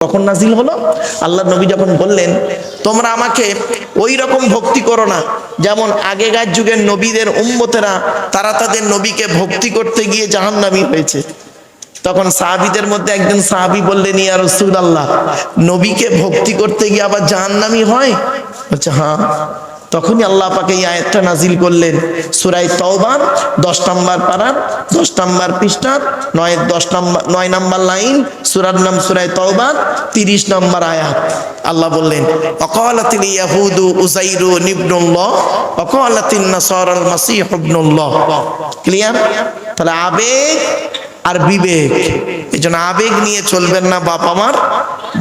কখন নাজিল হলো? আল্লাহ নবী যখন বললেন তোমরা আমাকে ওই রকম ভক্তি করো না যেমন আগেকার যুগের নবীদের উম্মতেরা তারা তাদের নবীকে ভক্তি করতে গিয়ে জাহান্নামী হয়েছে। তখন সাহাবীদের মধ্যে একজন সাহাবী বললেন, ইয়া রাসূলুল্লাহ, নবীকে ভক্তি করতে গিয়ে আবার জাহান্নামী হয়? বলছে হ্যাঁ। তখনই আল্লাহ পাক এই আয়াতটা নাজিল করলেন সূরা তাওবার 10 নম্বর পারার 10 নম্বর পৃষ্ঠার 9 নম্বর লাইন, সূরার নাম সূরা তাওবার 30 নম্বর আয়াত। আল্লাহ বললেন ওয়াকালাতিল ইয়াহুদু উযাইরু ইবনুল্লাহ ওয়াকালাতিন নাসারাল মাসীহ ইবনুল্লাহ। ক্লিয়ার? তাহলে আবেগ আর বিবেক, এজন্য আবেগ নিয়ে চলবেন না বাপ আমার,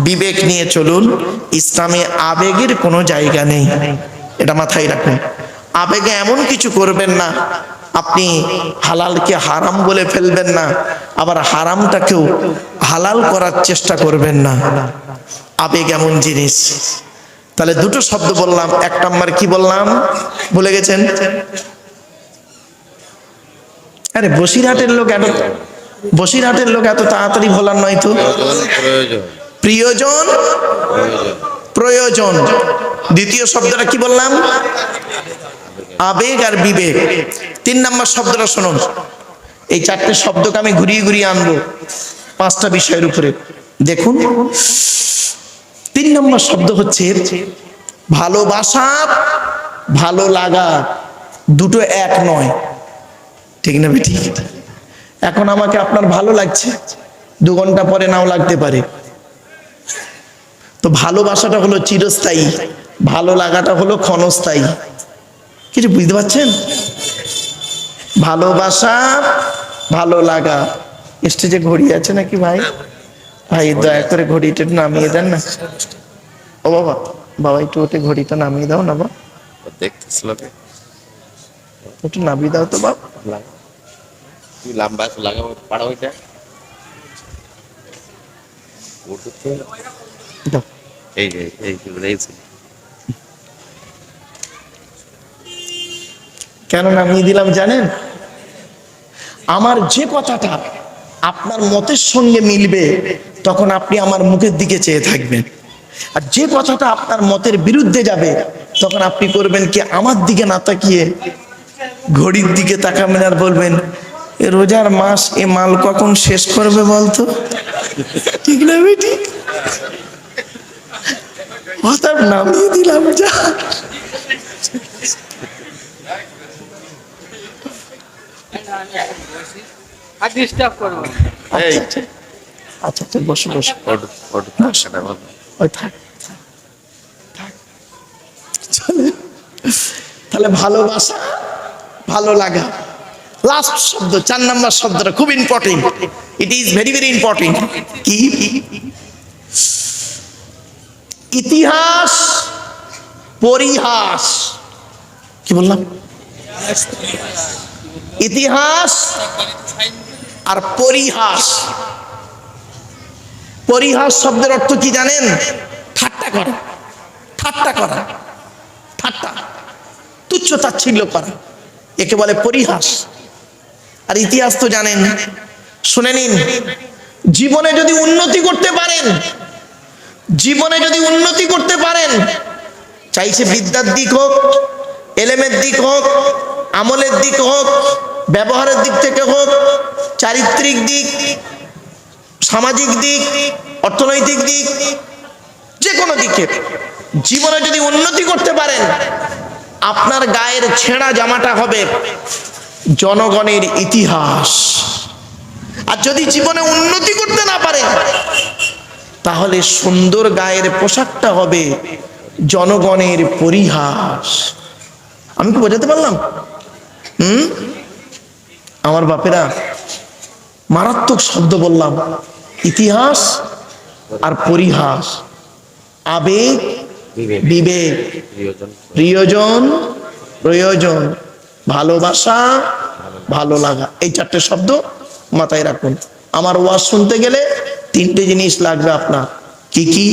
বিবেক নিয়ে চলুন। ইসলামে আবেগের কোনো জায়গা নেই, এটা মাথায় রাখুন। আবেগে এমন কিছু করবেন না, আপনি হালালকে হারাম বলে ফেলবেন না, আবার হারামটাকেও হালাল করার চেষ্টা করবেন না। আবেগ এমন জিনিস। তাহলে দুটো শব্দ বললাম, এক নাম্বার কি বললাম ভুলে গেছেন? আরে বসিরহাটের লোক এত তাড়াতাড়ি ভোলার নয় তো। প্রিয়জন, প্রয়োজন। দ্বিতীয় শব্দটা কি বললাম? আবেগ আর বিবেক। 3 নম্বর শব্দটা শুনুন। এই 4টে শব্দকে আমি ঘুরিয়ে ঘুরিয়ে আনবো 5টা বিষয়ের উপরে। দেখুন, 3 নম্বর শব্দ হচ্ছে ভালোবাসা, ভালো লাগা। দুটো এক নয়, ঠিক না বেটি? এখন আমাকে আপনার ভালো লাগছে, 2 ঘন্টা পরে নাও লাগতে পারে। তো ভালোবাসাটা হলো চিরস্থায়ী, ভালো লাগাটা হলো ক্ষণস্থায়ী। কিছু বুঝতে পারছেন? ভালোবাসা, ভালো লাগা। স্টেজে ঘড়ি আছে নাকি ভাই? ভাই দয়া করে ঘড়িটা একটু নামিয়ে দেন না। ও বাবা, বাবা একটু ওটা ঘড়িটা নামিয়ে দাও না বাবা, একটু নামিয়ে দাও তো বাবা। কেন নামিয়ে দিলাম জানেন? আমার যে কথাটা আপনার মতের সঙ্গে মিলবে তখন আপনি আমার মুখের দিকে চেয়ে থাকবেন, আর যে কথাটা আপনার মতের বিরুদ্ধে যাবে তখন আপনি করবেন কি, আমার দিকে না তাকিয়ে ঘড়ির দিকে তাকাবেন আর বলবেন এ রোজার মাস এ মাল কখন শেষ করবে বলতো? ঠিক না বেটি? কথা নামিয়ে দিলাম যা। আচ্ছা বসো বসো। তাহলে ভালোবাসা, ভালো লাগা। লাস্ট শব্দ 4 নম্বর শব্দটা খুব important, it is very very important. কি? ইতিহাস, পরিহাস। কি বললাম? ইতিহাস আর পরিহাস। পরিহাস শব্দের অর্থ কি জানেন? ঠাট্টা করা, ঠাট্টা করা, ঠাট্টা, তুচ্ছ তাচ্ছিল্য করা, একে বলে পরিহাস। আর ইতিহাস তো জানেন, শুনে নিন। জীবনে যদি উন্নতি করতে পারেন, জীবনে যদি উন্নতি করতে পারেন, চাইছে বিদ্যার দিক হোক, এলেমের দিক হোক, আমলের দিক হোক, ব্যবহারের দিক থেকে হোক, চারিত্রিক দিক, সামাজিক দিক, অর্থনৈতিক দিক, যে কোনো দিকে জীবনে যদি উন্নতি করতে পারেন, আপনার গায়ের ছেঁড়া জামাটা হবে জনগণের ইতিহাস। আর যদি জীবনে উন্নতি করতে না পারেন, তাহলে সুন্দর গায়ের পোশাকটা হবে জনগণের পরিহাস। আমি কি বোঝাতে পারলাম? আমার বাপেরা, মারাত্মক শব্দ বললাম, ইতিহাস আর পরিহাস, আবেগ, বিবেক, প্রিয়জন, প্রয়োজন, ভালোবাসা, ভালো লাগা। এই 4টে শব্দ মাথায় রাখুন। আমার ওয়াজ শুনতে গেলে 3টে জিনিস লাগবে আপনার। কি কি?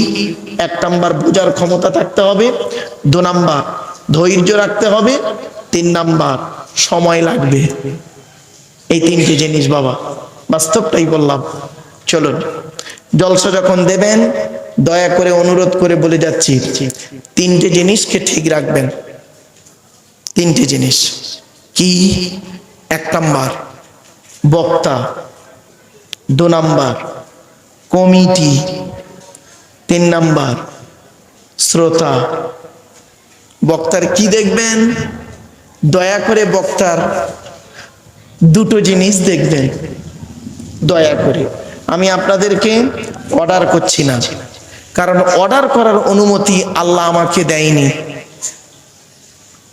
1 নাম্বার বোঝার ক্ষমতা থাকতে হবে, 2 নাম্বার ধৈর্য রাখতে হবে, 3 নাম্বার সময় লাগবে। এই 3টে জিনিস বাবা, বাস্তবটাই বললাম। চলুন জলসা যখন দেবেন দয়া করে অনুরোধ করে বলে যাচ্ছি, তিনটে জিনিসকে ঠিক রাখবেন। তিনটে জিনিস কি? এক নাম্বার বক্তা, দু নাম্বার কমিটি, তিন নাম্বার শ্রোতা। বক্তার কি দেখবেন? দয়া করে বক্তার দুটো জিনিস দেখবেন, দয়া করে। আমি আপনাদেরকে অর্ডার করছি না, কারণ অর্ডার করার অনুমতি আল্লাহ আমাকে দেয়নি।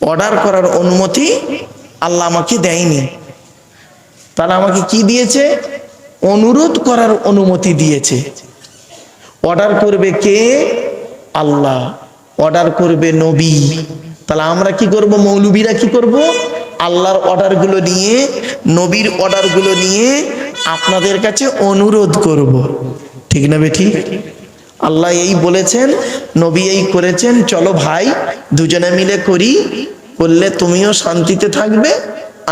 অর্ডার করার অনুমতি আল্লাহ আমাকে দেয়নি। তাহলে আমাকে কি দিয়েছে? অনুরোধ করার অনুমতি দিয়েছে। অর্ডার করবে কে? আল্লাহ। অর্ডার করবে নবী। তাহলে আমরা কি করব? মৌলবীরা কি করব? আল্লাহর অর্ডারগুলো নিয়ে, নবীর অর্ডারগুলো নিয়ে আপনাদের কাছে অনুরোধ করব। ঠিক না বেঠি? আল্লাহ এই বলেছেন, নবী এই করেছেন, চলো ভাই দুজনে মিলে করি, করলে তুমিও শান্তিতে থাকবে,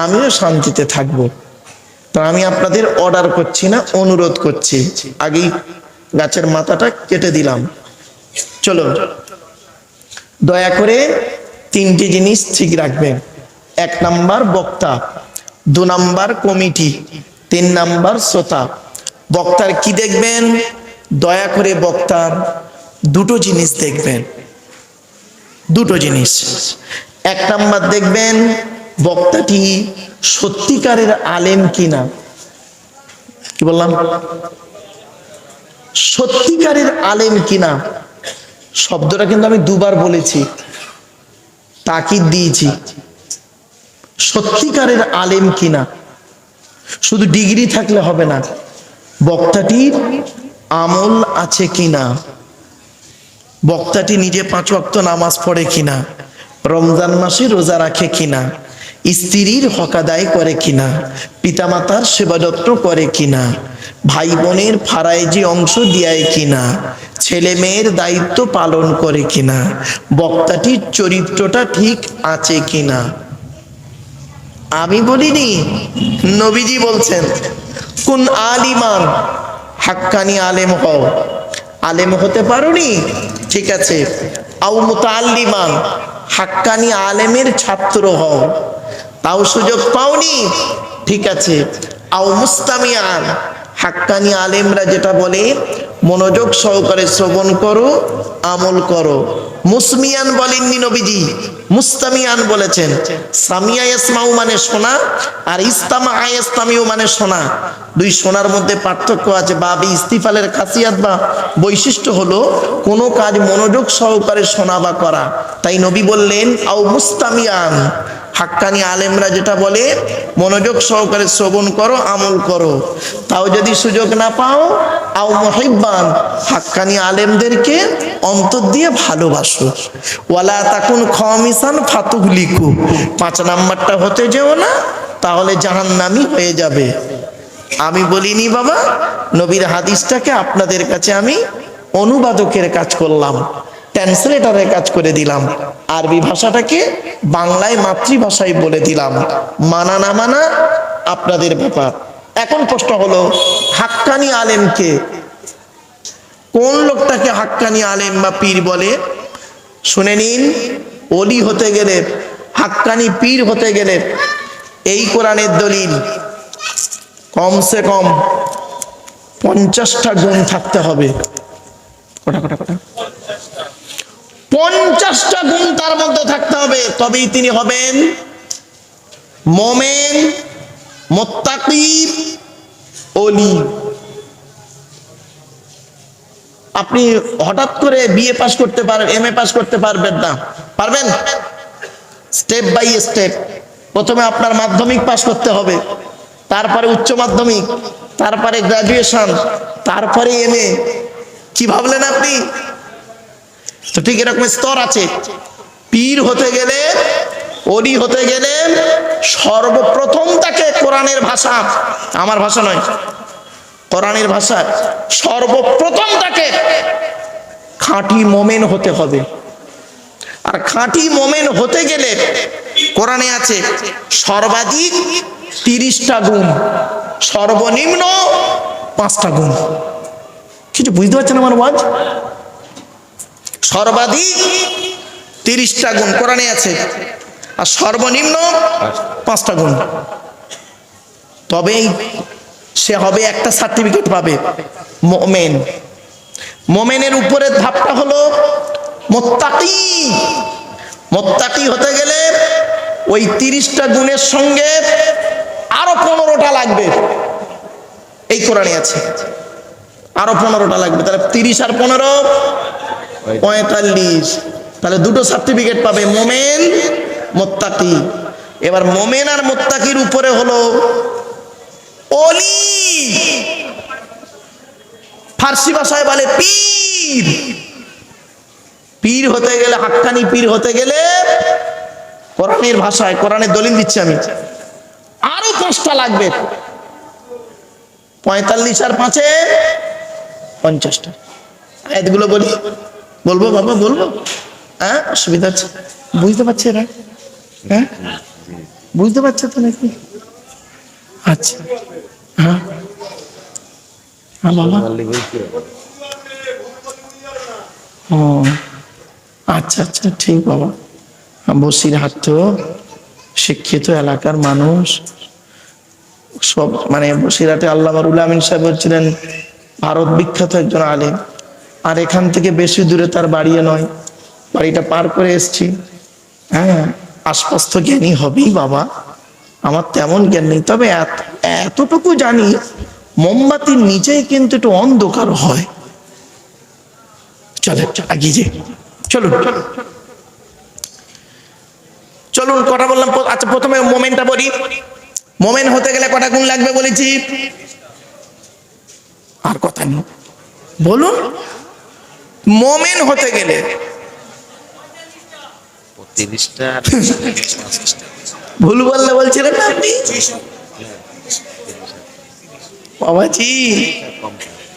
আমিও শান্তিতে থাকবো। তো আমি আপনাদের অর্ডার করছি না, অনুরোধ করছি। আগেই গাছের মাথাটা কেটে দিলাম। চলো, দয়া করে তিনটি জিনিস ঠিক রাখবেন। এক নাম্বার বক্তা, দু নাম্বার কমিটি, তিন নাম্বার শ্রোতা। বক্তার কি দেখবেন? দয়া করে বক্তার দুটো জিনিস দেখবেন, দুটো জিনিস। এক নাম্বার দেখবেন বক্তাটি সত্যিকারের আলেম কিনা। কি বললাম? সত্যিকারের আলেম কিনা। শব্দটা কিন্তু আমি দুবার বলেছি, তাকিদ দিয়েছি। সত্যিকারের আলেম কিনা। শুধু ডিগ্রি থাকলে হবে না, বক্তাটির আমল আছে কিনা, বক্তাটি নিজে 5 ওয়াক্ত নামাজ পড়ে কিনা, রমজান মাসে রোজা রাখে কিনা, স্ত্রীর হক আদায় করে কিনা, পিতামাতার সেবা যত্ন করে কিনা, ভাই বোনের ফারাইজি অংশ দেয় কিনা, ছেলে মেয়ের দায়িত্ব পালন করে কিনা, বক্তাটির চরিত্রটা ঠিক আছে কিনা। আমি বলিনি, নবীজি বলছেন, কোন আলিমান, হাক্কানি আলেম হও। আলেম হতে পারোনি? ঠিক আছে। আও মুতাআল্লিমান, হাক্কানি আলেমের ছাত্র হও। তাও সুযোগ পাওনি? ঠিক আছে। আও মুস্তামিআন, হাক্কানি আলেমরা যেটা বলে মনোযোগ সহকারে শ্রবণ করো, আমল করো। মুসমিয়ান বলেননি নবীজি, মুস্তামিয়ান বলেছেন। সামিয়া ইয়াসমাউ মানে শোনা, আর ইস্তামা ইয়াস্তামিউ মানে শোনা। দুই শোনার মধ্যে পার্থক্য আছে। বাবি ইস্তিফালের খাসিয়াত বা বৈশিষ্ট্য হলো কোনো কাজ মনোযোগ সহকারে শোনা বা করা। তাই নবী বললেন আও মুস্তামিয়ান, হাক্কানি আলেমরা যেটা বলে মনোযোগ সহকারে শ্রবণ করো, আমল করো। তাও যদি সুযোগ না পাও, আও মুহিব্বান, হাক্কানি আলেমদেরকে অন্তর দিয়ে ভালোবাসো। ওয়ালা তাকুন খামিসান ফাতুহলিকু, 5 নাম্বারটা হতে যেও না, তাহলে জাহান্নামী হয়ে যাবে। আমি বলিনি বাবা, নবীর হাদিসটাকে আপনাদের কাছে আমি অনুবাদকের কাজ করলাম, ট্রান্সলেটরের কাজ করে দিলাম। আরবি ভাষাটাকে বাংলায় মাতৃভাষায় বলে দিলাম। মানা না মানা আপনাদের ব্যাপার। এখন প্রশ্ন হলো, হাক্কানি আলেমকে, কোন লোকটাকে হাক্কানি আলেম বা পীর বলে? শুনে নিন। ওলি হতে গেলে, হাক্কানি পীর হতে গেলে এই কোরআনের দলিল, কমসে কম 50টা গুণ থাকতে হবে। কটা কটা কটা 50টা গুণ তার মধ্যে থাকতে হবে, তবেই তিনি হবেন মোমেন, মুত্তাকি, ওলি। আপনি হঠাৎ করে বিএ পাস করতে পারবেন, এমএ পাস করতে পারবেন না। পারবেন? Step by step. প্রথমে আপনার মাধ্যমিক পাস করতে হবে, তারপরে উচ্চ মাধ্যমিক, তারপরে গ্রাজুয়েশন, তারপরে এমএ। কি ভাবলেন আপনি? তো ঠিক এরকম স্তর আছে। পীর হতে গেলে, ওলি হতে গেলে সর্বপ্রথম তাকে কোরআনের ভাষা, আমার ভাষা নয়, কোরআনের ভাষা, সর্বপ্রথম তাকে খাঁটি মোমেন হতে হবে। আর খাঁটি মোমেন হতে গেলে কোরআনে আছে সর্বাধিক 30টা গুণ, সর্বনিম্ন 5টা গুণ। কিছু বুঝতে পারছেন আমার ওয়াজ? সর্বাধিক 30টা গুণ কোরআনে আছে, আর সর্বনিম্ন 5টা গুণ। তবেই সে হবে, একটা সার্টিফিকেট পাবে, মুমিন। মুমিনের উপরের ধাপটা হলো মুত্তাকি। মুত্তাকি হতে গেলে ওই 30টা গুণের সঙ্গে আরো 15টা লাগবে, এই কোরআনে আছে। আরো 15টা লাগবে, তাহলে 30 আর 15 45। তাহলে দুটো সার্টিফিকেট পাবে, মুমিন, মুত্তাকি। এবার মুমিন আর মুত্তাকির উপরে হলো ওলি, ফার্সি ভাষায় বলে পীর। পীর হতে গেলে, হাক্কানি পীর হতে গেলে কোরআনের ভাষায়, কোরআনের দলিল দিচ্ছি আমি, আরো 5টা লাগবে। 45 আর 5-এ 50টা। আয়াতগুলো বলি, বলবো বাবা, বলবো? হ্যাঁ, অসুবিধা আছে? বুঝতে পারছে এরা? হ্যাঁ, বুঝতে পারছে তো নাকি? আচ্ছা, হ্যাঁ হ্যাঁ বাবা, ও আচ্ছা আচ্ছা, ঠিক বাবা। বসিরহাট তো শিক্ষিত এলাকার মানুষ সব, মানে বসিরহাটে আল্লামা রুহুল আমিন সাহেব ছিলেন ভারত বিখ্যাত একজন আলেম। আর এখান থেকে বেশি দূরে তার বাড়িও নয়, বাড়িটা পার করে এসছি। হ্যাঁ, আশপাশ তো জ্ঞানী হবেই বাবা, আমার তেমন জ্ঞান নেই, তবে এতটুকু জানি মোমবাতির নিচেই কিন্তু একটু অন্ধকার হয়। চলে আগিয়ে যে, চলুন চলুন, কটা বললাম? আচ্ছা, প্রথমে মোমেনটা বলি। মোমেন হতে গেলে কটা গুণ লাগবে বলেছি? আর কথা নেই, বলুন। মোমেন হতে গেলে 30টা। ভুল বললে বলছিলেন না আপনি বাবাজি?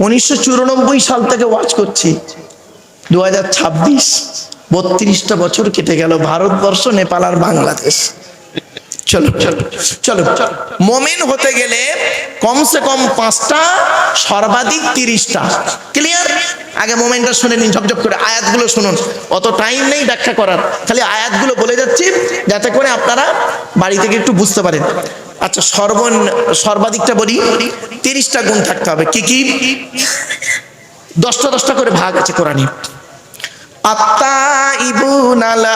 1994 সাল থেকে ওয়াজ করছি, 2026, 32টা বছর কেটে গেল। ভারতবর্ষ, নেপাল আর বাংলাদেশ। চলো চলো চলো, মোমেন হতে গেলে কমসে কম 5টা, সর্বাধিক 30টা। ক্লিয়ার? আগে মোমেনটা শুনে নিন ঝকঝক করে, আয়াতগুলো শুনুন। অত টাইম নেই ব্যাখ্যা করার, খালি আয়াতগুলো বলে যাচ্ছি যাতে করে আপনারা বাড়ি থেকে একটু বুঝতে পারেন। আচ্ছা, সর্বাধিকটা বলি, 30টা গুণ থাকতে হবে। কি কি? 10টা করে ভাগ আছে কোরআনে। আত্তাইবুনাল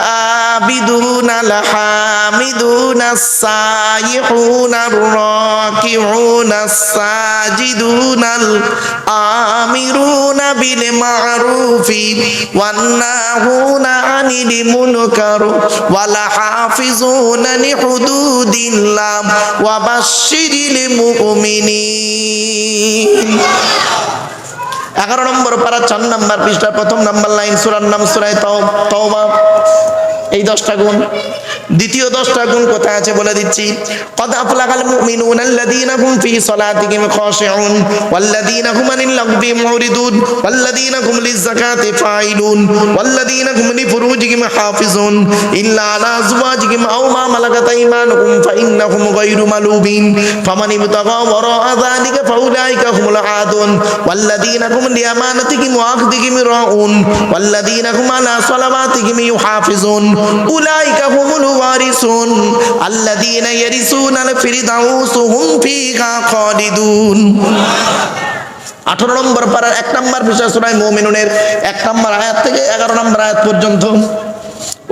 আবিদুনাল হামিদুনাস সাইহুনার রাকিউনাস সাজিদুনাল আমিরুনা বিল মারুফি ওয়ান নাহুনা আনিল মুনকার ওয়াল হাফিজুনা লিহুদুদিল্লাহ ওয়া বাশশিরিল মুমিনিন। 11 নম্বর পারা, 4 নম্বর পৃষ্ঠা, 1 নম্বর লাইন, সূরার নাম সূরা তাওবা। এই 10টা গুণ। দ্বিতীয় 10টা গুণ কোথায় আছে বলে দিচ্ছি। قد أفلح المؤمنون الذين هم في صلاتهم خاشعون والذين هم عن اللغو معرضون والذين هم للزكاة فاعلون والذين هم لفروجهم حافظون إلا على أزواجهم أو ما ملكت أيمانهم فإنهم غير ملومين فمن ابتغى وراء ذلك فأولئك هم العادون والذين هم لأمانتهم وعهدهم راعون والذين هم على صلواتهم يحافظون أولئك هم الوارثون الذين يرثون الفردوس هم فيها خالدون। 18 নম্বর পারার 1 নম্বর বিষয় সূরা মুমিনুনের 1 নম্বর আয়াত থেকে 11 নম্বর আয়াত পর্যন্ত।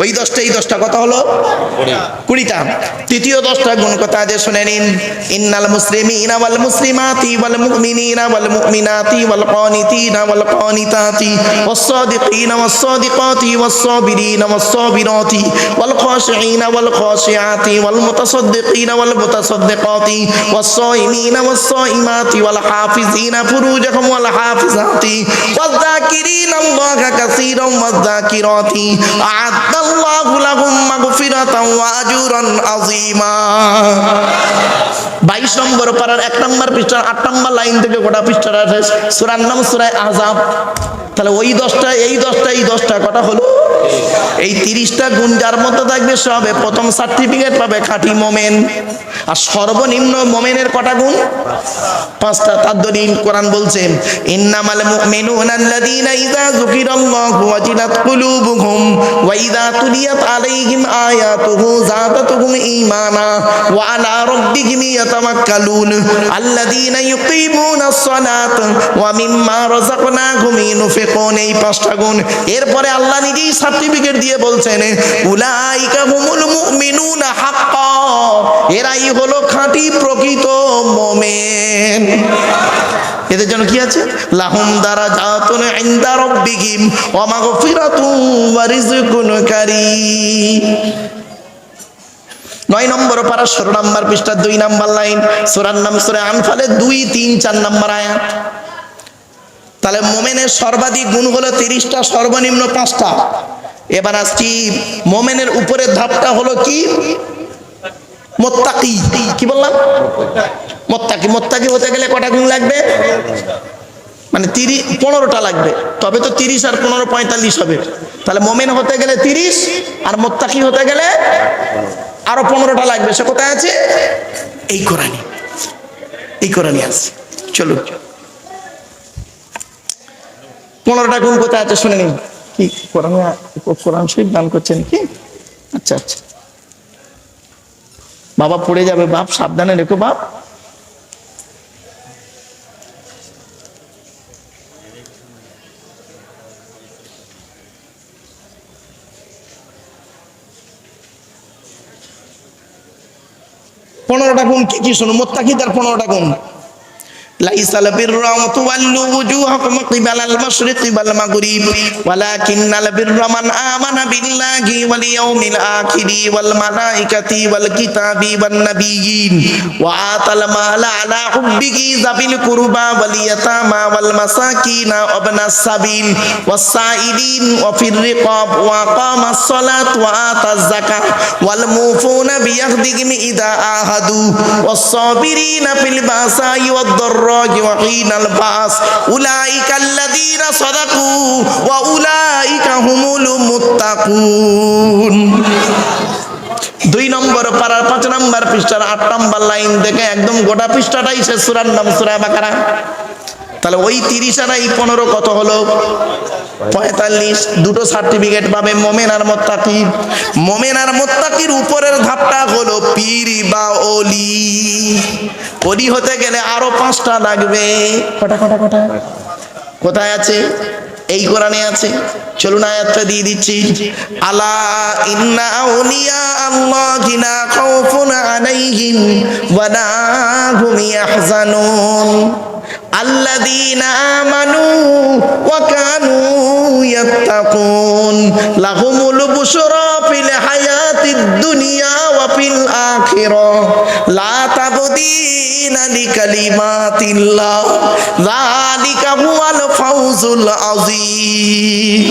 ওই 10টা, এই 10টা কথা হলো 20টা। তৃতীয় 10টা গুণ কথা আজ শুনে নিন। ইন্নাল মুসলিমিনা ওয়াল মুসলিমাতি ওয়াল মুমিনিনা ওয়াল মুমিনাতি ওয়াল কানিতিনা ওয়াল কানিতাতি ওয়াস সাদিকিনা ওয়াস সাদিকাতি ওয়াস সাবিরিনা ওয়াস সাবিরাতি ওয়াল খাশিঈনা ওয়াল খাশিআতি ওয়াল মুতাসাদ্দিকিনা ওয়াল মুতাসাদ্দিকাতি ওয়াস সাইমিনা ওয়াস সাইমাতি ওয়াল হাফিজিনা ফুরুজাহুম ওয়াল হাফিজাতি ওয়াজ যাকিরিনা আল্লাহা কাসীরান ওয়াজ যাকিরাতি আ'আদ্দা আল্লাহু লাহুম মাগফিরাতান ওয়া আজরান আযীমা। 22 নম্বর পারার 1 নম্বর পৃষ্ঠার 8 নম্বর লাইন থেকে গোটা পৃষ্ঠার আছে সূরার নাম সূরা আহজাব। তাহলে ওই 10টা, এই 10টা, এই 10টা কথা হলো এই 30টা গুণ যার মধ্যে থাকবে সে হবে প্রথম সার্টিফিকেট পাবে খাঁটি মোমেন। আর সর্বনিম্ন মোমেনের কটা গুণ? 5টা। তার দলিল কোরআন বলছে ইন্নামাল মুমিনুনা আল্লাযীনা ইযা যুকিরাল্লাহু ওয়াজিলাত কুলুবুহুম ওয়া ইযা তুলিয়াত আলাইহিম আয়াতুহু যাদাতুহুম ঈমানা ওয়া আলা রাব্বিহিম ইয়াতাওয়াক্কালুন আল্লাযীনা ইউকিমুনাস সালাতা ওয়া মিম্মা রাযাকনাহুম ইউনফিকুন। এই 5টা গুণ। এরপরে আল্লাহ নিজেই সার্টিফিকেট দিয়ে বলছেন উলাইকা হুমুল মুমিনুনা হাক্কা, এরাই হলো খাঁটি প্রকৃত মুমিন। এদের জন্য কি আছে? লাহুম দারাজাতুন ইনদা রাব্বিহিম ওয়া মাগফিরাতুন ওয়া রিজকুন কারীম। 9 নম্বর পারা 16 নম্বর পৃষ্ঠা 2 নম্বর লাইন, সূরার নাম সূরা আনফালের 2, 3, 4 নম্বর আয়াত। তাহলে মুমিনের সর্বাধিক গুণ হলো 30টা, সর্বনিম্ন 5টা। এবার আসছি মুমিনের উপরের ধাপটা হলো কি? মুত্তাকি। কি বললাম? মুত্তাকি। মুত্তাকি হতে গেলে কটা গুণ লাগবে? মানে 15টা লাগবে, তবে তো 30 আর 15 45 হবে। তাহলে মুমিন হতে গেলে 30 আর মুত্তাকি হতে গেলে আরো 15টা লাগবে। সে কোথায় আছে? এই কোরআনে। এই কোরআনে আছে। চলুন 15টা গুণ কোথায় আছে শুনে নিন। কি কোরআনে? কোরআন শরীফ দান করছেন কি? আচ্ছা আচ্ছা বাবা, পড়ে যাবে বাপ, সাবধানে রেখো বাপ। পনেরোটা গুণ কি কি শুনুন। মুত্তাকিদের 15টা গুণ। লাইসাল বিররা আন তুওয়াল্লু ওয়ুজুহাকুম কিবালাল মাশরিকি ওয়াল মাগরিব ওয়ালাকিন্নাল বিররা মান আমানা বিল্লাহি ওয়াল ইয়াউমিল আখিরি ওয়াল মালাইকাতি ওয়াল কিতাবি ওয়ান নাবিয়্যিন ওয়া আতাল মালা আলা হুব্বিহি যাবিল কুরবা ওয়াল ইয়াতামা ওয়াল মাসাকিন ওয়া ইবনাস সাবিল ওয়াস সাইলিন ওয়া ফির রিকাব ওয়া আকামাস সালাত ওয়া আতাজ যাকাত ওয়াল মুফুনা বিয়াহদিহিম ইযা আহাদু ওয়াস সাবিরিনা ফিল বাসাই ওয়াদ দাররা وحين الباس أولئك الذين صدقوا وأولئك هم المتقون। 2 নম্বর পারার 5 নম্বর পৃষ্ঠার 8 নম্বর লাইন থেকে একদম গোটা পৃষ্ঠাটাই সে সূরার নাম সূরা বাকারা। তাহলে ওই 30 আর এই 15 কত হলো? 45। দুটো সার্টিফিকেট পাবে মুমিন আর মুত্তাকি। মুমিন আর মুত্তাকির উপরের ধাপটা হলো পীর বা ওলি। ওলি হতে গেলে আরো 5টা লাগবে। কটা? কোথায় আছে? এই কোরআনে আছে। চলুন আয়াতটা দিয়ে দিচ্ছি। আলা ইন্না আউলিয়া আল্লাহি লা খাউফুন আলাইহিম ওয়া লা হুম ইয়াহজানুন আল্লাযীনা আমানু ওয়া কানু ইয়াত্তাকুন লাহুমুল বুশরা ফিল হায়াতিদ দুনিয়া ওয়া ফিল আখিরাহ লা তাবদীলা লিকালিমাতিল্লাহ যালিকা হুয়াল ফাউজুল আযীম।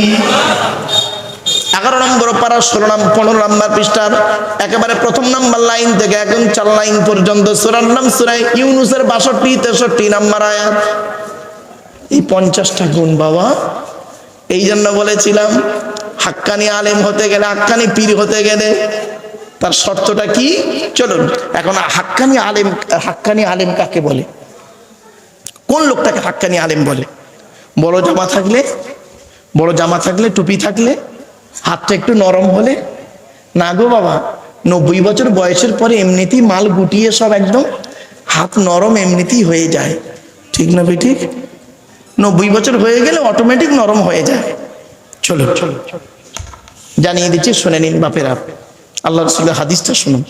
11 নম্বর পারা 15 নম্বর পৃষ্ঠার একেবারে প্রথম নম্বর লাইন থেকে একদম 4 লাইন পর্যন্ত সূরার নাম সূরা ইউনূসের 62 63 নম্বর আয়াত। এই 50টা গুণ বাবা। এই জন্য বলেছিলাম হাক্কানি আলেম হতে গেলে, হাক্কানি পীর হতে গেলে তার শর্তটা কি? চলুন এখন হাক্কানি আলেম কাকে বলে? কোন লোকটাকে হাক্কানি আলেম বলে? বড় জামা থাকলে, টুপি থাকলে, হাতটা একটু নরম হলে? না গো বাবা, 90 বছর বয়সের পরে এমনিতেই মাল গুটিয়ে সব একদম হাত নরম এমনিতেই হয়ে যায়। ঠিক না ভাই? ঠিক। 90 বছর হয়ে গেলে অটোমেটিক নরম হয়ে যায়। চলো জানিয়ে দিচ্ছি, শুনে নিন বাপেরা। আল্লাহ রাসূলের হাদিসটা শুনুন।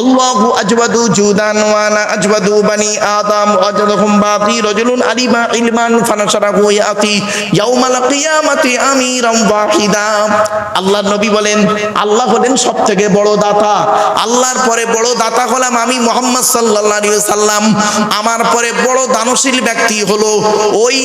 আল্লাহু আজওয়াদু জুদান ওয়া আনা আজওয়াদু বানি আদম ওয়াজদহুম বাকি রাজুলুন আলিমা ইলমান ফানাশারাহু ইয়াতি ইয়াউমাল কিয়ামাতি আমিরাম ওয়াহিদা। আল্লাহর নবী বলেন আল্লাহ হলেন সবথেকে বড় দাতা। আল্লাহর পরে বড় দাতা হলাম আমি মুহাম্মদ সাল্লাল্লাহু আলাইহি ওয়াসাল্লাম। আমার পরে বড় দানশীল ব্যক্তি হলো ওই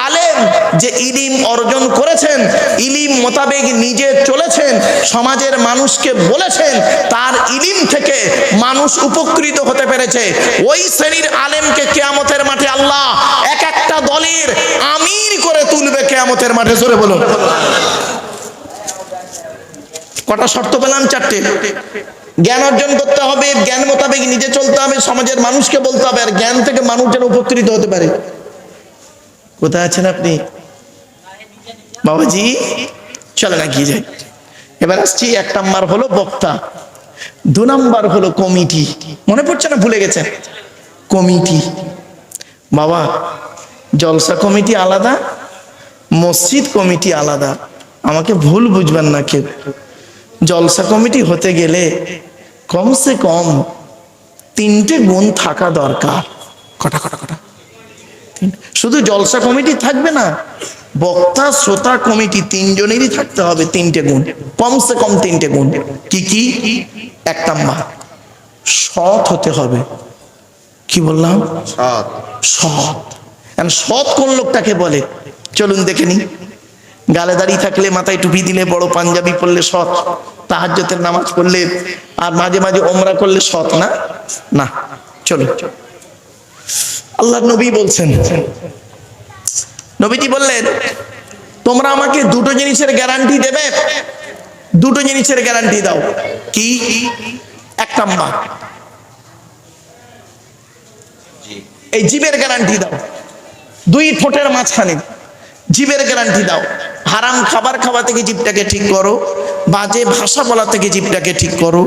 আলেম যে ইলম অর্জন করেছেন, ইলম মোতাবেক নিজে চলেছেন, সমাজের মানুষকে বলেছেন, তার ইলম থেকে মানুষ উপকৃত হতে পেরেছে। ওই শ্রেণীর আলেমকে কিয়ামতের মাঠে আল্লাহ এক একটা দলের আমির করে তুলবে কিয়ামতের মাঠে। জোরে বলুন। কটা শর্ত পেলাম? চারটে। জ্ঞান অর্জন করতে হবে, জ্ঞান মোতাবেক নিজে চলতে হবে, সমাজের মানুষকে বলতে হবে, আর জ্ঞান থেকে মানুষ যেন উপকৃত হতে পারে। কোথায় আছেন আপনি বাবাজি? চলে না কি যাই। এবার আসছি, 1 নাম্বার হলো বক্তা, 2 নাম্বার হলো কমিটি। মনে পড়ছে না? ভুলে গেছেন? কমিটি। বাবা, জলসা কমিটি আলাদা, মসজিদ কমিটি আলাদা। আমাকে ভুল বুঝবেন না কেউ। জলসা কমিটি হতে গেলে কমসে কম 3টে গুণ থাকা দরকার। কটা কটা কটা? শুধু জলসা কমিটি থাকবে না, বক্তা শ্রোতা কমিটি 3 জনেরই থাকতে হবে 3টে গুণ, কমসে কম 3টে গুণ। কি কি? 1 নাম্বার, সৎ হতে হবে। কি বললাম? সৎ। সৎ। সৎ কোন লোকটাকে বলে চলুন দেখে নি। গালে দাঁড়িয়ে থাকলে, মাথায় টুপি দিলে, বড় পাঞ্জাবি পরলে সৎ, তাহাজ্জুদের নামাজ পড়লে আর মাঝে মাঝে ওমরা করলে সৎ না? না। চলো, আল্লাহর নবী বলছেন, নবীজি বললেন, তোমরা আমাকে 2টো জিনিসের গ্যারান্টি দেবে, 2টো জিনিসের গ্যারান্টি দাও। কি? 1 নাম্বার, এই জীবের গ্যারান্টি দাও। 2 ঠোঁটের মাঝখানে জীবের গ্যারান্টি দাও। হারাম খাবার খাওয়া থেকে জীবটাকে ঠিক করো, বাজে ভাষা বলা থেকে জীবটাকে ঠিক করো,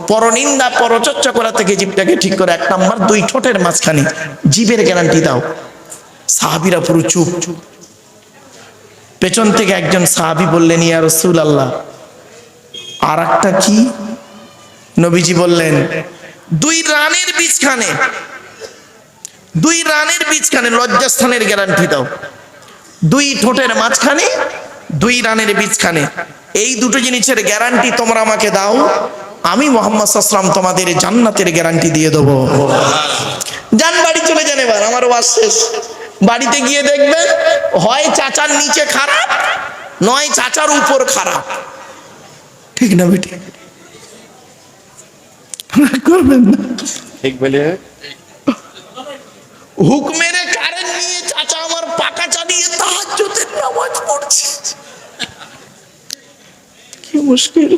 পরনিন্দা পরচর্চা করা থেকে জীবটাকে ঠিক করো। 1 নাম্বার, 2 ঠোঁটের মাঝখানে জীবের গ্যারান্টি দাও। সাহাবীরা পুরো চুপ। পেছন থেকে একজন সাহাবী বললেন, ইয়া রাসূলুল্লাহ, আর একটা কি? নবীজি বললেন, 2 রানের বীজখানে, 2 রানের বীজখানে লজ্জাস্থানের গ্যারান্টি দাও। 2 ঠোঁটের মাঝখানে, 2 রানের বীজখানে, এই 2টো জিনিসের গ্যারান্টি তোমরা আমাকে দাও, আমি মুহাম্মদ সাল্লাল্লাহু আলাইহি ওয়াসাল্লাম তোমাদের জান্নাতের গ্যারান্টি দিয়ে দেবো। যান বাড়ি চলে যান। এবার আমার ওয়াজ শেষ। বাড়িতে গিয়ে দেখবেন, হয় চাচার নিচে খারাপ, নয় চাচার উপর খারাপ। ঠিক না বেটি? করবেন না? ঠিক বলে হুকমের কারেন্ট নিয়ে চাচা আমার পাকা চালিয়ে তাহাজ্জুদের নামাজ পড়ছে। কি মুশকিল!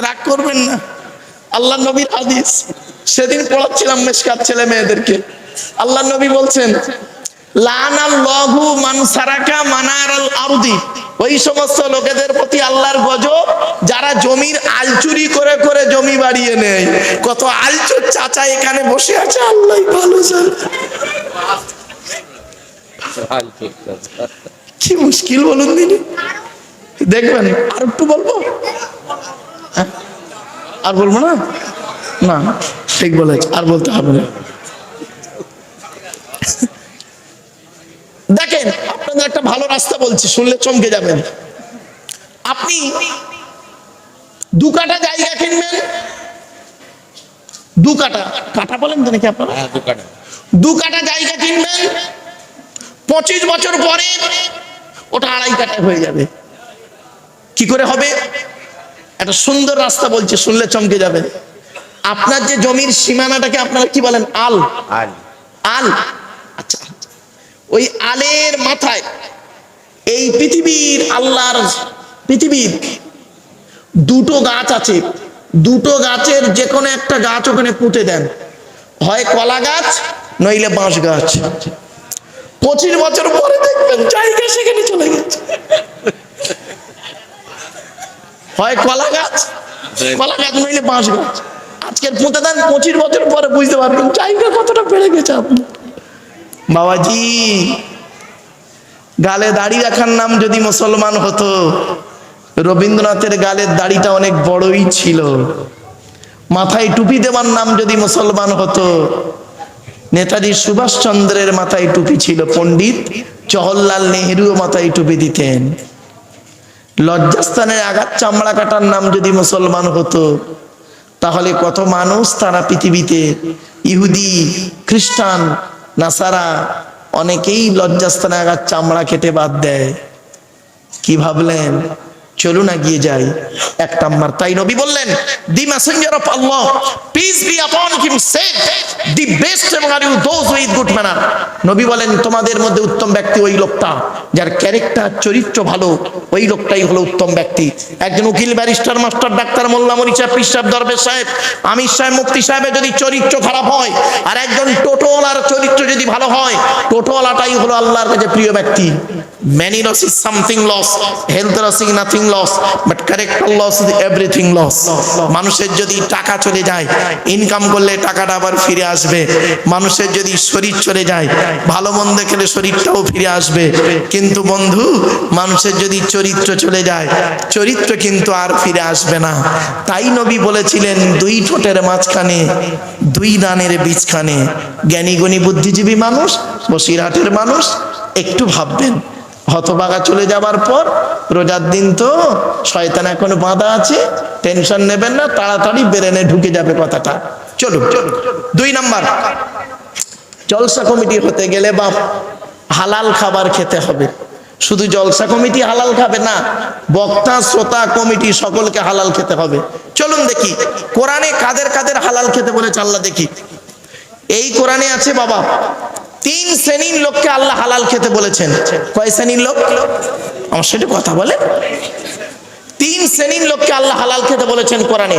রাগ করবেন না। আল্লাহ নবীর হাদিস সেদিন পড়াচ্ছিলাম মেশকাত ছেলে মেয়েদেরকে। আল্লাহ নবী বলছেন, লানাল্লাহু মান সারাকা মানারাল আরদি, ওই সমস্ত লোকেদের প্রতি আল্লাহর গজব যারা জমির আল চুরি করে করে জমি বাড়িয়ে নেয়। কত আলচুর চাচা এখানে বসে আছে, আল্লাহ ভালো জানে। কি মুশকিল বলুন দিদি। দেখবেন, আর একটু বলবো? আর বলবো না? না, ঠিক বলেছে, আর বলতে হবে না। দেখেন, আপনাদের একটা ভালো রাস্তা বলছি, শুনলে চমকে যাবেন। আপনি 2 কাঠা জায়গা কিনবেন, 2 কাঠা, কাঠা বলেন তো নাকি আপনারা? 2 কাঠা জায়গা কিনবেন, 25 বছর পরে ওটা 2.5 কাঠা হয়ে যাবে। কি করে হবে? একটা সুন্দর রাস্তা বলছি, শুনলে চমকে যাবে। আপনার যে জমির সীমানাটাকে আপনারা কি বলেন? আল। আল। আচ্ছা, ওই আলের মাথায় এই পৃথিবীর, আল্লাহর পৃথিবীর 2টো গাছ আছে। 2টো গাছের যে কোনো একটা গাছ ওখানে পুঁতে দেন, হয় কলা গাছ নইলে বাঁশ গাছ। 25 বছর পরে দেখবেন জায়গা সেখানে চলে গেছে। হয় কলা গাছ, কলা গাছ নইলে বাঁশ গাছ। আজকের পুঁতে দেন, 25 বছর পরে বুঝতে পারবেন জায়গা কতটা বেড়ে গেছে আপনার। বাবাজি, গালে দাড়ি রাখার নাম যদি মুসলমান হতো, রবীন্দ্রনাথের গালের দাড়িটা অনেক বড়ই ছিল। মাথায় টুপি দেওয়ার নাম যদি মুসলমান হতো, নেতাজি সুভাষচন্দ্রের মাথায় টুপি ছিল, পণ্ডিত জওহরলাল নেহরুও মাথায় টুপি দিতেন। লজ্জাস্থানের আঘাত চামড়া কাটার নাম যদি মুসলমান হতো, তাহলে কত মানুষ তারা পৃথিবীতে, ইহুদি, খ্রিস্টান, নাসারা, অনেকেই লজ্জাস্থানে আঘাত চামড়া কেটে বাদ দেয়। কি ভাবলেন? চলুন এগিয়ে যাই। 1 নাম্বার, তাই নবী বললেন, the messenger of Allah peace be upon him said the best এবং are you those with good manner. নবী বলেন, তোমাদের মধ্যে উত্তম ব্যক্তি ওই লোকটা যার ক্যারেক্টার চরিত্র ভালো, ওই লোকটাই হলো উত্তম ব্যক্তি। একজন উকিল, ব্যারিস্টার, মাস্টার, ডাক্তার, মোল্লা, মরি সাহেব, পীর সাহেব, দরবেশ সাহেব, আমির সাহেব, মুফতি সাহেবের যদি চরিত্র খারাপ হয়, আর একজন টোটোওয়ালার চরিত্র যদি ভালো হয়, টোটোওয়ালাটাই হলো আল্লাহর কাছে প্রিয় ব্যক্তি। Many loss is something loss, health loss is nothing loss, but character loss is everything loss. মানুষের যদি টাকা চলে যায়, ইনকাম করলে টাকাটা আবার ফিরে আসবে। মানুষের যদি শরীর চলে যায়, ভালো মন্দ খেলে শরীরটাও ফিরে আসবে। কিন্তু বন্ধু, মানুষের যদি চরিত্র চলে যায়, চরিত্র কিন্তু আর ফিরে আসবে না। তাই নবী বলেছিলেন, 2 ঠোঁটের মাঝখানে 2 দানের বীজখানে। জ্ঞানী গুণী বুদ্ধিজীবী মানুষ, বসিরহাটের মানুষ একটু ভাববেন, হতভাগা চলে যাবার পর, রোজার দিন তো, শয়তান এখন বাঁধা আছে, টেনশন নেবেন না, তাড়াতাড়ি ব্রেনে ঢুকে যাবে কথাটা। চলুন, 2 নাম্বার, জলসা কমিটি হতে গেলে বাপ হালাল খাবার খেতে হবে। শুধু জলসা কমিটি হালাল খাবে না, বক্তা, শ্রোতা, কমিটি সকলকে হালাল খেতে হবে। চলুন দেখি কোরআনে কাদের কাদের হালাল খেতে বলেছে আল্লাহ। দেখি, এই কোরআনে আছে বাবা 3 শ্রেণীর লোককে আল্লাহ হালাল খেতে বলেছেন। কয় শ্রেণীর লোক? আমার সাথে কথা বলে। 3 শ্রেণীর লোককে আল্লাহ হালাল খেতে বলেছেন কোরআনে।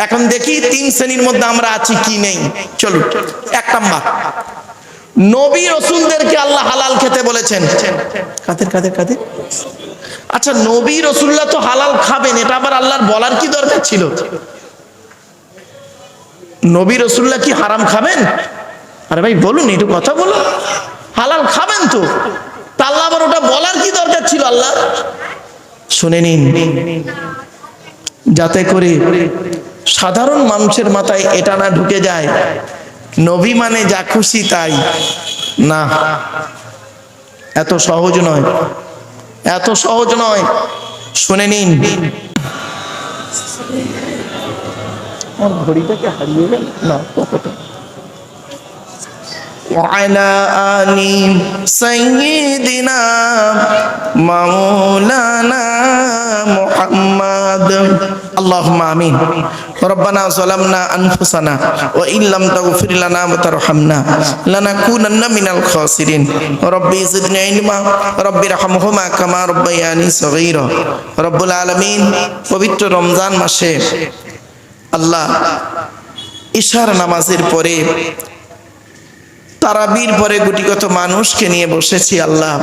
এখন দেখি 3 শ্রেণীর মধ্যে আমরা আছি কি নেই। চলুন, 1 নাম্বার, নবী রাসূলদেরকে আল্লাহ হালাল খেতে বলেছেন। কাদের কাদের কাদের? আচ্ছা, নবী রাসূলরা তো হালাল খাবেন, এটা আবার আল্লাহর বলার কি দরকার ছিল? নবী রাসূলরা কি হারাম খাবেন? আরে ভাই বলুন, একটু কথা বলুন। হালাল খাবেন তো, তা আল্লাহ আবার ওটা বলার কি দরকার ছিল? আল্লাহ শুনে নিন, যাতে করে সাধারণ মানুষের মাথায় এটা না ঢুকে যায় নবী মানে যা খুশি তাই। না, এত সহজ নয়, এত সহজ নয়। শুনে নিন, ঘড়িটাকে হারিয়ে গেল না কতটা। وعلى آل سيدنا مولانا محمد اللهم آمين ربنا ظلمنا أنفسنا وإن لم تغفر لنا وترحمنا لنكونن من الخاسرين ربي زدني علما ربي ارحمهما كما ربياني صغيرا رب العالمين পবিত্র রমজান মাসে আল্লাহ ইশার নামাজের পরে, তারাবির পরে গুটিগত মানুষকে নিয়ে বসেছি আল্লাহ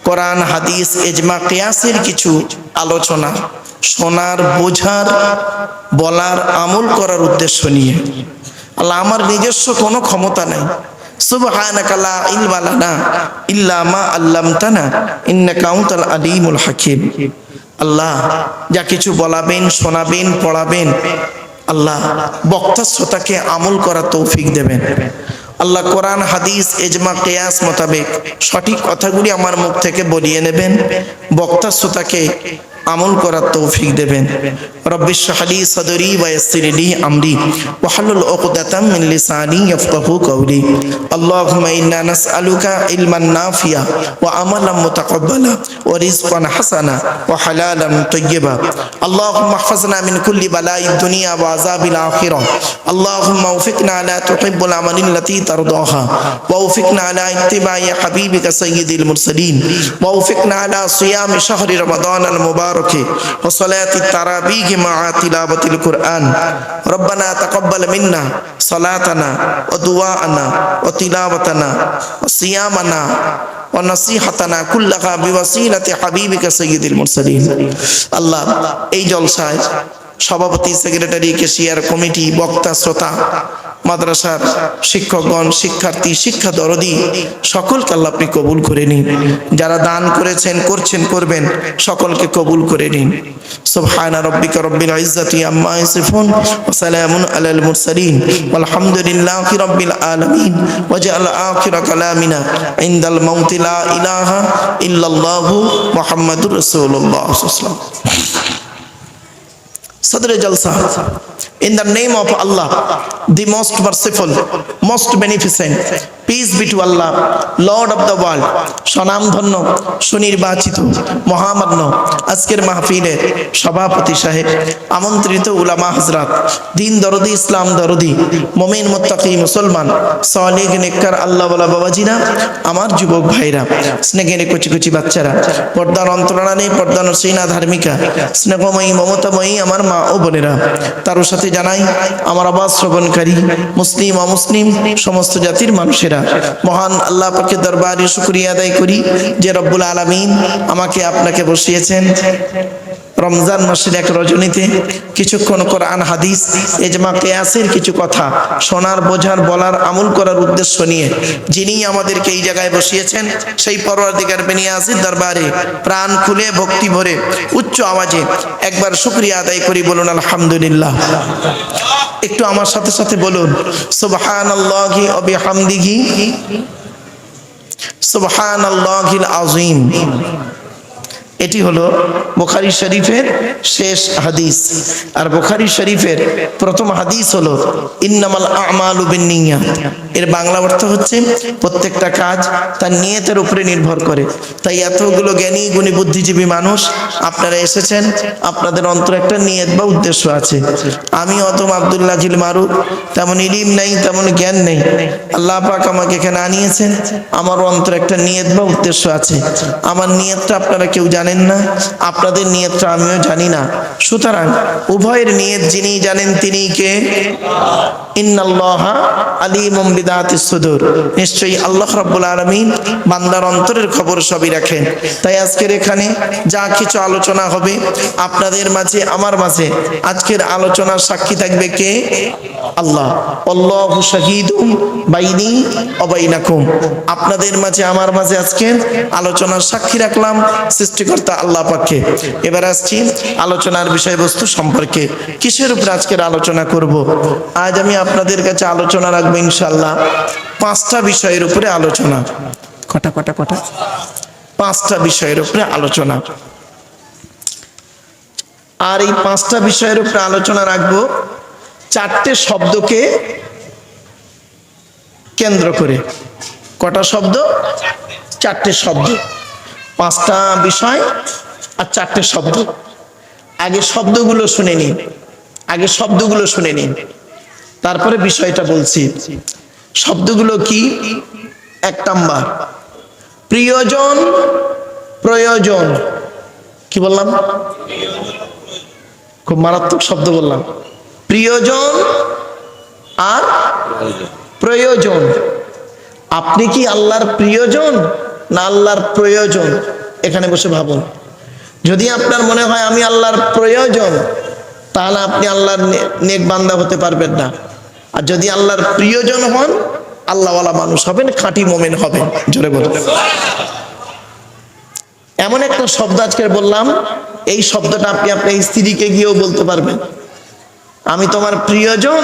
কোরআন, হাদিস, ইজমা, কিয়াসের কিছু আলোচনা শোনার, বোঝার, বলার, আমল করার উদ্দেশ্য নিয়ে। আল্লাহ, আমার নিজস্ব কোনো ক্ষমতা নাই। সুবহানাকা লা ইলমা লানা ইল্লা মা আল্লামতানা ইন্নাকা আনতাল আলিমুল হাকিম। আল্লাহ, যা কিছু বলাবেন, শোনাবেন, পড়াবেন, আল্লাহ বক্তা শ্রোতাকে আমল করার তৌফিক দেবেন। আল্লাহ কোরআন, হাদিস, ইজমা, কিয়াস মোতাবেক সঠিক কথাগুলি আমার মুখ থেকে বলিয়ে নেবেন, বক্তা শ্রোতাকে আমল করার তৌফিক দেবেন। রব্বিশ ইশরাহ লি সাদরি ওয়া ইয়াসসির লি আমরি ওয়াহলুল উকদাতাম মিন লিসানি ইয়াফকাহু কওলি। আল্লাহুম্মা ইন্না নাসআলুকা ইলমান নাফিয়া ওয়া আমালান মুতাকাব্বালা ওয়া রিজকান হাসানা ওয়া হালালান তাইয়্যিবা। আল্লাহুম্মা ইহফাজনা মিন কুল্লি বালাইদ দুনিয়া ওয়া আযাবিল আখিরাহ। আল্লাহুম্মা ওয়াফিকনা আলা তুহিব্বুল আমালিন লাতী তারদাহা ওয়া ওয়াফিকনা আলা ইত্তিবাই হাবিবিকা সাইয়্যিদিল মুরসালিন ওয়া ওয়াফিকনা আলা সিয়ামি শাহরি রমাদানাল মুবারাক وصلاة التراويح مع تلاوة القرآن ربنا تقبل منا صلاتنا ودعاءنا وتلاوتنا وصيامنا ونصيحتنا كلها بوسيلة حبيبك سيد المرسلين। আল্লাহ, এই জলসায় সভাপতি, সেক্রেটারি, কেশিয়ার, কমিটি, বক্তা, শ্রোতা, মাদ্রাসার শিক্ষকগণ, শিক্ষার্থী, শিক্ষা দরদি সকলকে আল্লাহ আপনি কবুল করে নিন। যারা দান করেছেন, করছেন, করবেন, সকলকে কবুল করে নিন। সুবহানা রাব্বিকা রাব্বিল ইজ্জাতি আম্মা ইয়াসিফুন ওয়া সালামুন আলাল মুরসালিন ওয়ালহামদুলিল্লাহি রাব্বিল আলামিন ওয়াজআল আখিরা কালামিনা ইনদাল মাউতি লা ইলাহা ইল্লাল্লাহু মুহাম্মাদুর রাসূলুল্লাহ সাল্লাল্লাহু আলাইহি ওয়াসাল্লাম। Sadr Jalsa, in the name of Allah, the most merciful, most beneficent, peace be to Allah, lord of the world, স্বনামধন্য সুনির্বাচিত মহামান্য আজকের মাহফিলের সভাপতি সাহেব, আমন্ত্রিত উলামা হযরত, দিন দরদি, ইসলাম দরদি, মুমিন মুত্তাকি মুসলমান, সালেহ নেককার আল্লাহওয়ালা বাবাজিরা, আমার যুবক ভাইরা, স্নেহের কুচি কুচি বাচ্চারা, পর্দার অন্তরালে, পর্দার নসীনা ধার্মিকা, স্নেহময়ী মমতাময়ী আমার মা ও বোনেরা, তার সাথে জানাই আমার আওয়াজ শ্রবণকারী মুসলিম অমুসলিম সমস্ত জাতির মানুষেরা, মহান আল্লাহ পাকের দরবারে শুকরিয়া আদায় করি যে রব্বুল আলামিন আমাকে আপনাকে বসিয়েছেন রমজান মাসের এক রজনীতে কিছুক্ষণ কোরআন হাদিস ইজমা কিয়াসের কিছু কথা শোনার, বোঝার, বলার, আমল করার উদ্দেশ্য নিয়ে যিনি আমাদেরকে এই জায়গায় বসিয়েছেন সেই পরওয়ারদিগার বেনিয়াজির দরবারে প্রাণ খুলে ভক্তি ভরে উচ্চ আওয়াজে একবার শুকরিয়া আদায় করি, বলুন আলহামদুলিল্লাহ। একটু আমার সাথে সাথে বলুন সুবহানাল্লাহি ওয়া বিহামদিহি সুবহানাল্লাহিল আযীম। এটি হলো বুখারী শরীফের শেষ হাদিস। আর বুখারী শরীফের প্রথম হাদিস হলো ইন্নামাল আমালু বিন্নিয়াত। এর বাংলা অর্থ হচ্ছে প্রত্যেকটা কাজ তার নিয়তের উপরে নির্ভর করে। তাই এতগুলো জ্ঞানী গুণী বুদ্ধিজীবী মানুষ আপনারা এসেছেন, আপনাদের অন্তরে একটা নিয়ত বা উদ্দেশ্য আছে। আমি অতম আব্দুল্লাহ জিল মারুফ, তেমন ইলম নেই, তেমন জ্ঞান নেই। আল্লাহ পাক আমাকে এখানে আনিয়েছেন, আমার অন্তরে একটা নিয়ত বা উদ্দেশ্য আছে। আমার নিয়তটা আপনারা কেউ জানেন না, আপনাদের নিয়তটা আমিও জানি না। সুতরাং উভয়ের নিয়ত যিনি জানেন তিনি কে? ইন্নাল্লাহা আলিমুম বিদাতিস সুদূর। নিশ্চয়ই আল্লাহ রাব্বুল আলামিন বান্দার অন্তরের খবর সবই রাখেন। তাই আজকের এখানে যা কিছু আলোচনা হবে আপনাদের মাঝে, আমার মাঝে, আজকের আলোচনার সাক্ষী থাকবে কে? আল্লাহ। আল্লাহু শাহীদুম বাইনি ওয়া বাইনাকুম। আপনাদের মাঝে, আমার মাঝে আজকে আলোচনার সাক্ষী রাখলাম সৃষ্টিকর্তা আল্লাহ পাককে। এবার আসছি আলোচনার বিষয়বস্তু সম্পর্কে। কিসের উপর আজকের আলোচনা করব? আজ আমি আপনাদের কাছে আলোচনা রাখবো ইনশাআল্লাহ 5টা বিষয়ের উপরে আলোচনা। কটা? 5টা বিষয়ের উপরে আলোচনা। আর এই 5টা বিষয়ের উপরে আলোচনা রাখবো 4টে শব্দকে কেন্দ্র করে। কটা শব্দ? 4টে শব্দ। 5টা বিষয় আর 4টে শব্দ। আগে শব্দগুলো শুনে নিন, তারপরে বিষয়টা বলছি। শব্দগুলো কি? 1 নাম্বার প্রিয়জন, প্রয়োজন। কি বললাম? খুব মারাত্মক শব্দ বললাম। প্রিয়জন আর প্রয়োজন। আপনি কি আল্লাহর প্রিয়জন না আল্লাহর প্রয়োজন? এখানে বসে ভাবুন। যদি আপনার মনে হয় আমি আল্লাহর প্রয়োজন, তাহলে আপনি আল্লাহর নেক বান্দা হতে পারবেন না। আর যদি আল্লাহর প্রিয়জন হন, আল্লাহওয়ালা মানুষ হবেন, খাঁটি মুমিন হবেন। জোরে বলুন। এমন একটা শব্দ আজকে বললাম, এই শব্দটা আপনি আপনার স্ত্রীকে গিয়েও বলতে পারবেন, আমি তোমার প্রিয়জন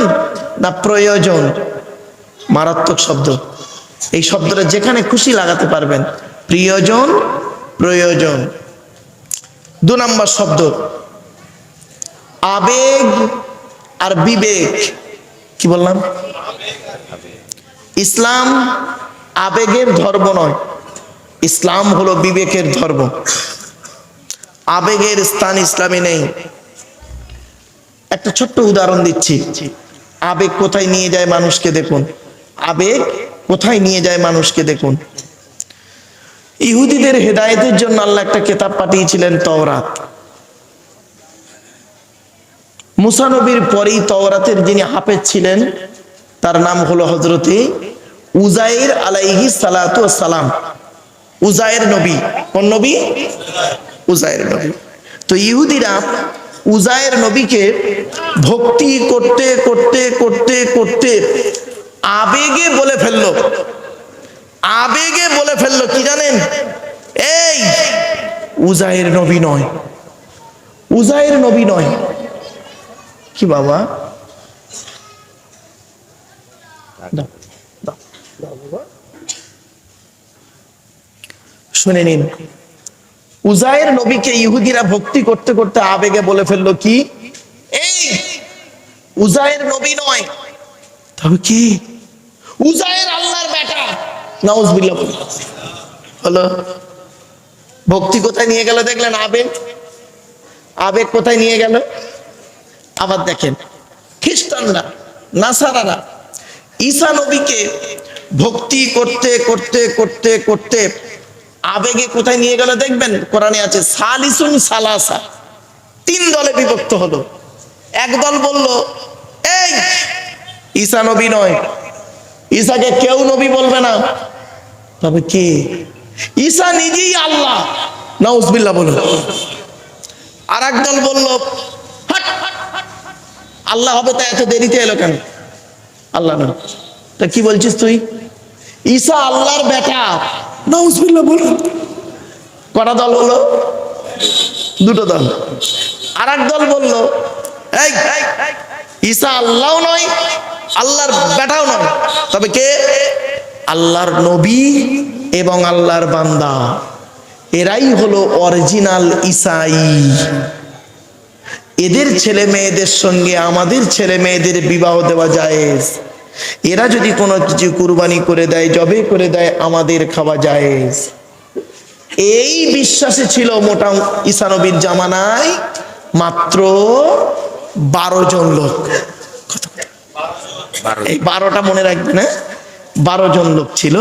না প্রয়োজন। মারাত্মক শব্দ। এই শব্দটা যেখানে খুশি লাগাতে পারবেন, প্রিয়জন, প্রয়োজন। 2 নাম্বার শব্দ আবেগ আর বিবেক। কি বললাম? ইসলাম আবেগের ধর্ম নয়, ইসলাম হলো বিবেকের ধর্ম। আবেগের স্থান ইসলামে নেই। একটা ছোট্ট উদাহরণ দিচ্ছি। আবেগ কোথায় নিয়ে যায় মানুষকে দেখুন। আবেগ কোথায় নিয়ে যায় মানুষকে দেখুন। ইহুদিদের হেদায়েতের জন্য আল্লাহ একটা কিতাব পাঠিয়েছিলেন, তাওরাত। মুসা নবীর পরেই তাওরাতের যিনি হাফেজ ছিলেন তার নাম হলো হযরতে উজাইর আলাইহিস সালাতু ওয়াস সালাম। উজাইর নবী। কোন নবী? উজাইর নবী। তো ইহুদিরা উজাইর নবীকে ভক্তি করতে করতে করতে করতে আবেগে বলে ফেললো। আবেগে বলে ফেললো কি জানেন? এই উজাইর নবী নয়, উজাইর নবী নয়। কি বাবা? শুনে নিন। উজাইর নবীকে ইহুদিরা ভক্তি করতে করতে আবেগে বলে ফেললো কি? এই উজাইর নবী নয়। তবে কি? উজায়ের আল্লাহর বেটা, নাউজুবিল্লাহ হলো। ভক্তি কোথায় নিয়ে গেল দেখলেন? আবেগ, আবেগ কোথায় নিয়ে গেল? আবার দেখেন খ্রিস্টানরা, নাসারারা ঈসা নবীকে ভক্তি করতে করতে করতে করতে আবেগে কোথায় নিয়ে গেল দেখবেন, কোরআনে আছে সালিসুন সালাসা, তিন দলে বিভক্ত হলো। এক দল বলল এই ঈসা নবী নয়, ঈসাকে কেউ নবী বলবে না। তবে কে? ঈসা নিজেই আল্লাহ, নাউজুবিল্লাহ বলল। আর এক দল বলল হাট, আল্লাহ হবে তা এত দেরিতে এলো কেন? আল্লাহ না, তা কি বলছিস তুই? ঈসা আল্লাহর বেটা, নাউজুবিল্লাহ বল। কটা দল হলো? দুটো দল। আর এক দল বলল এই ঈসা আল্লাহও নয়, আল্লাহর বেটাও নয়, তবে কে? আল্লাহর নবী এবং আল্লাহর বান্দা। এরাই হলো অরিজিনাল ঈসাই। এদের ছেলে মেয়েদের সঙ্গে আমাদের ছেলে মেয়েদের বিবাহ দেওয়া জায়েজ। এরা যদি কোনো কিছু কুরবানি করে দেয়, জবে করে দেয়, আমাদের খাওয়া জায়েজ। এই বিশ্বাসে ছিল মোটা ঈসা নবীর জামানায় মাত্র 12 জন লোক। এই 12টা মনে রাখবেন, হ্যাঁ, 12 জন লোক ছিল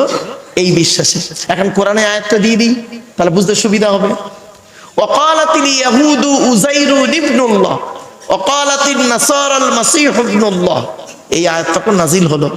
এই বিশ্বাসে। এখন কোরআনে আয়াতটা দিয়ে দিই, তাহলে বুঝতে সুবিধা হবে। ওয়াকালাতিল ইয়াহুদু উযাইরু ইবনুল্লাহ ওয়াকালাতিন নাসারাল মাসীহু ইবনুল্লাহ, এই আয়াত তখন নাজিল হলো।